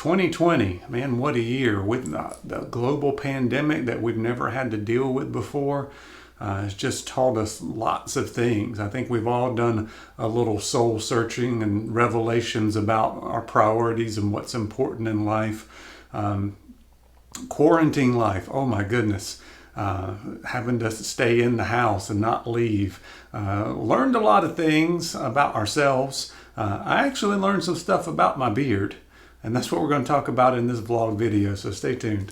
2020, man, what a year with the global pandemic that we've never had to deal with before. It's just taught us lots of things. I think we've all done a little soul searching and revelations about our priorities and what's important in life. Quarantine life, oh my goodness. Having to stay in the house and not leave. Learned a lot of things about ourselves. I actually learned some stuff about my beard. And that's what we're going to talk about in this vlog video, so stay tuned.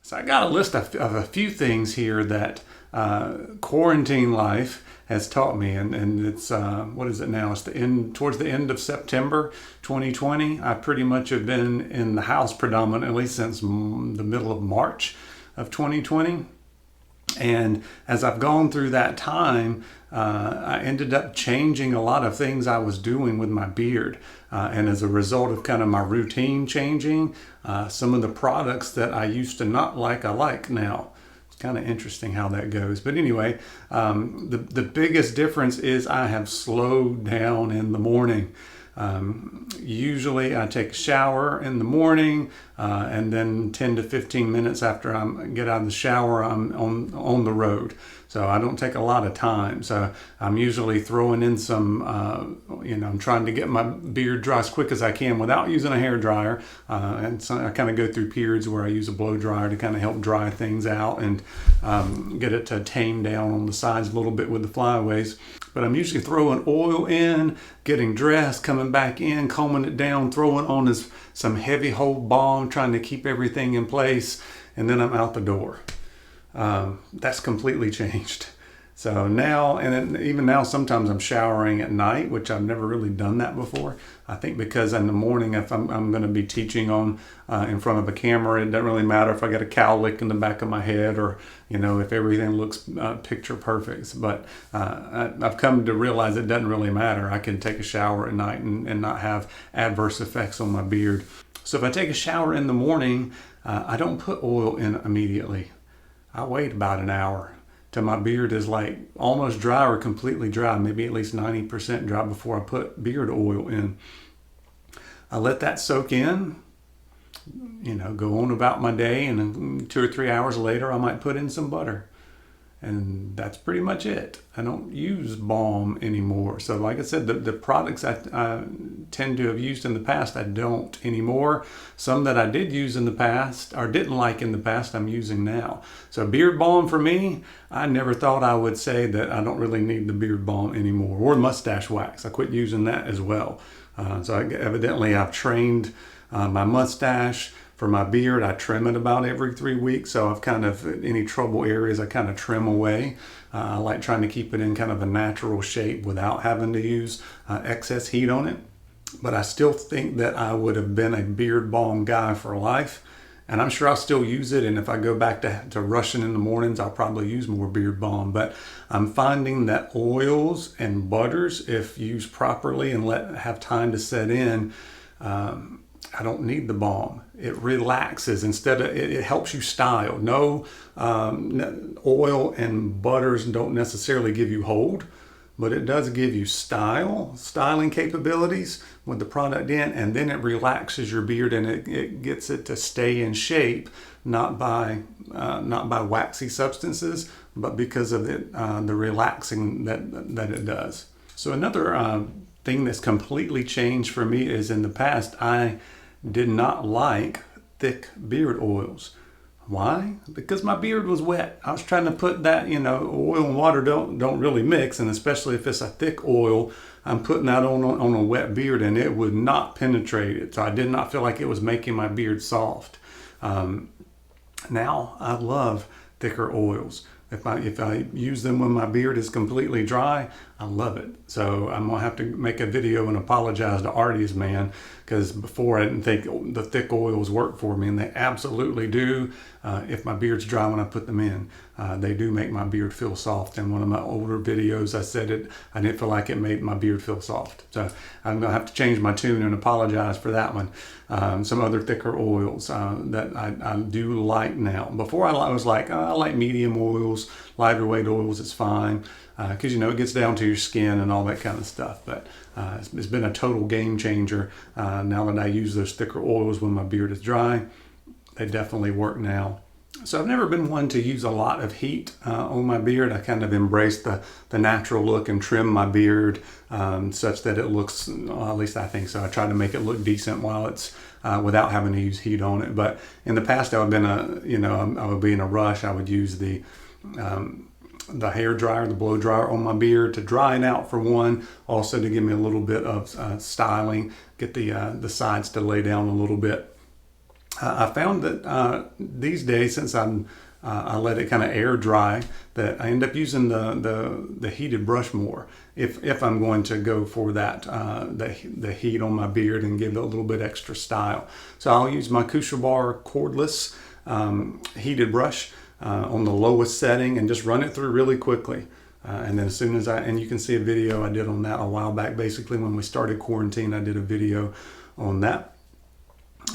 So I got a list of a few things here that quarantine life has taught me, and it's what is it now? It's towards the end of September 2020. I pretty much have been in the house predominantly since the middle of March of 2020. And as I've gone through that time, I ended up changing a lot of things I was doing with my beard. And as a result of kind of my routine changing, some of the products that I used to not like, I like now. It's kind of interesting how that goes. But anyway, the biggest difference is I have slowed down in the morning. Usually I take a shower in the morning, and then 10 to 15 minutes after I get out of the shower, I'm on the road. So I don't take a lot of time. So I'm usually throwing in some, I'm trying to get my beard dry as quick as I can without using a hair dryer. And so I kind of go through periods where I use a blow dryer to kind of help dry things out and get it to tame down on the sides a little bit with the flyaways. But I'm usually throwing oil in, getting dressed, coming back in, combing it down, throwing on some heavy hold balm, trying to keep everything in place, and then I'm out the door. That's completely changed. So now, and then even now, sometimes I'm showering at night, which I've never really done that before. I think because in the morning, if I'm going to be teaching on in front of a camera, it doesn't really matter if I got a cowlick in the back of my head or, if everything looks picture perfect. But I've come to realize it doesn't really matter. I can take a shower at night and not have adverse effects on my beard. So if I take a shower in the morning, I don't put oil in immediately. I wait about an hour till my beard is like almost dry or completely dry, maybe at least 90% dry before I put beard oil in. I let that soak in, go on about my day, and then 2 or 3 hours later I might put in some butter. And that's pretty much it. I don't use balm anymore. So like I said, the products I tend to have used in the past, I don't anymore. Some that I did use in the past, or didn't like in the past, I'm using now. So beard balm for me, I never thought I would say that I don't really need the beard balm anymore, or mustache wax. I quit using that as well. Evidently I've trained my mustache. For my beard, I trim it about every 3 weeks. So I've kind of, any trouble areas, I kind of trim away. I like trying to keep it in kind of a natural shape without having to use excess heat on it. But I still think that I would have been a beard balm guy for life. And I'm sure I'll still use it. And if I go back to rushing in the mornings, I'll probably use more beard balm. But I'm finding that oils and butters, if used properly and have time to set in, I don't need the balm. It relaxes instead of, it helps you style. No, oil and butters don't necessarily give you hold, but it does give you styling capabilities with the product in, and then it relaxes your beard and it gets it to stay in shape, not by waxy substances, but because of the relaxing that it does. So another thing that's completely changed for me is in the past, I did not like thick beard oils. Why? Because my beard was wet. I was trying to put that, oil and water don't really mix, and especially if it's a thick oil, I'm putting that on a wet beard and it would not penetrate it. So I did not feel like it was making my beard soft. Now I love thicker oils. If I use them when my beard is completely dry, I love it. So I'm gonna have to make a video and apologize to Artie's man, because before I didn't think the thick oils work for me, and they absolutely do if my beard's dry when I put them in. they do make my beard feel soft. In one of my older videos, I said I didn't feel like it made my beard feel soft. So I'm gonna have to change my tune and apologize for that one. Some other thicker oils that I do like now. Before I was like, oh, I like medium oils, lighter weight oils, it's fine. Because it gets down to your skin and all that kind of stuff. But it's been a total game changer now that I use those thicker oils when my beard is dry. They definitely work now. So I've never been one to use a lot of heat on my beard. I kind of embrace the natural look and trim my beard such that it looks, well, at least I think so. I try to make it look decent while it's without having to use heat on it. But in the past, I would be in a rush. I would use the hair dryer, the blow dryer on my beard to dry it out for one, also to give me a little bit of styling, get the sides to lay down a little bit. I found that these days, since I let it kind of air dry, that I end up using the heated brush more if I'm going to go for that the heat on my beard and give it a little bit extra style. So I'll use my Kusha Bar cordless heated brush on the lowest setting and just run it through really quickly. And then as soon as and you can see a video I did on that a while back. Basically, when we started quarantine, I did a video on that.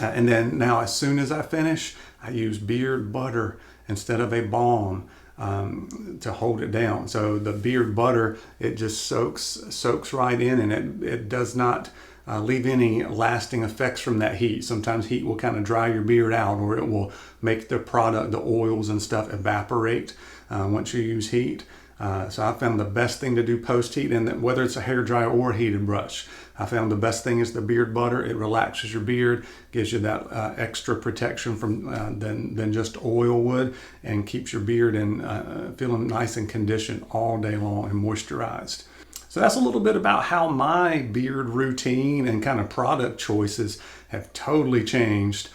And then now, as soon as I finish, I use beard butter instead of a balm to hold it down. So the beard butter, it just soaks right in, and it does not leave any lasting effects from that heat. Sometimes heat will kind of dry your beard out, or it will make the product, the oils and stuff, evaporate once you use heat. So I found the best thing to do post-heat, and whether it's a hair dryer or a heated brush, I found the best thing is the beard butter. It relaxes your beard, gives you that extra protection from than just oil would, and keeps your beard feeling nice and conditioned all day long and moisturized. So that's a little bit about how my beard routine and kind of product choices have totally changed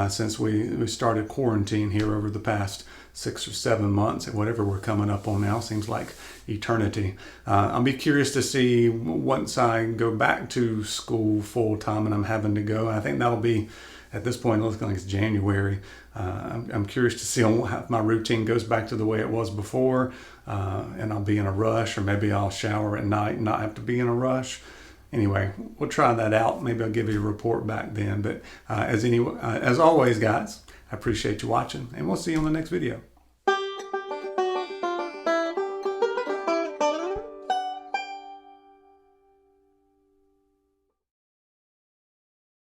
since we started quarantine here over the past 6 or 7 months, and whatever we're coming up on now seems like eternity. I'll be curious to see once I go back to school full time and I'm having to go. I think that'll be, at this point, it looks like it's January. I'm curious to see if my routine goes back to the way it was before, and I'll be in a rush, or maybe I'll shower at night and not have to be in a rush. Anyway, we'll try that out. Maybe I'll give you a report back then. But as always, guys, I appreciate you watching, and we'll see you on the next video.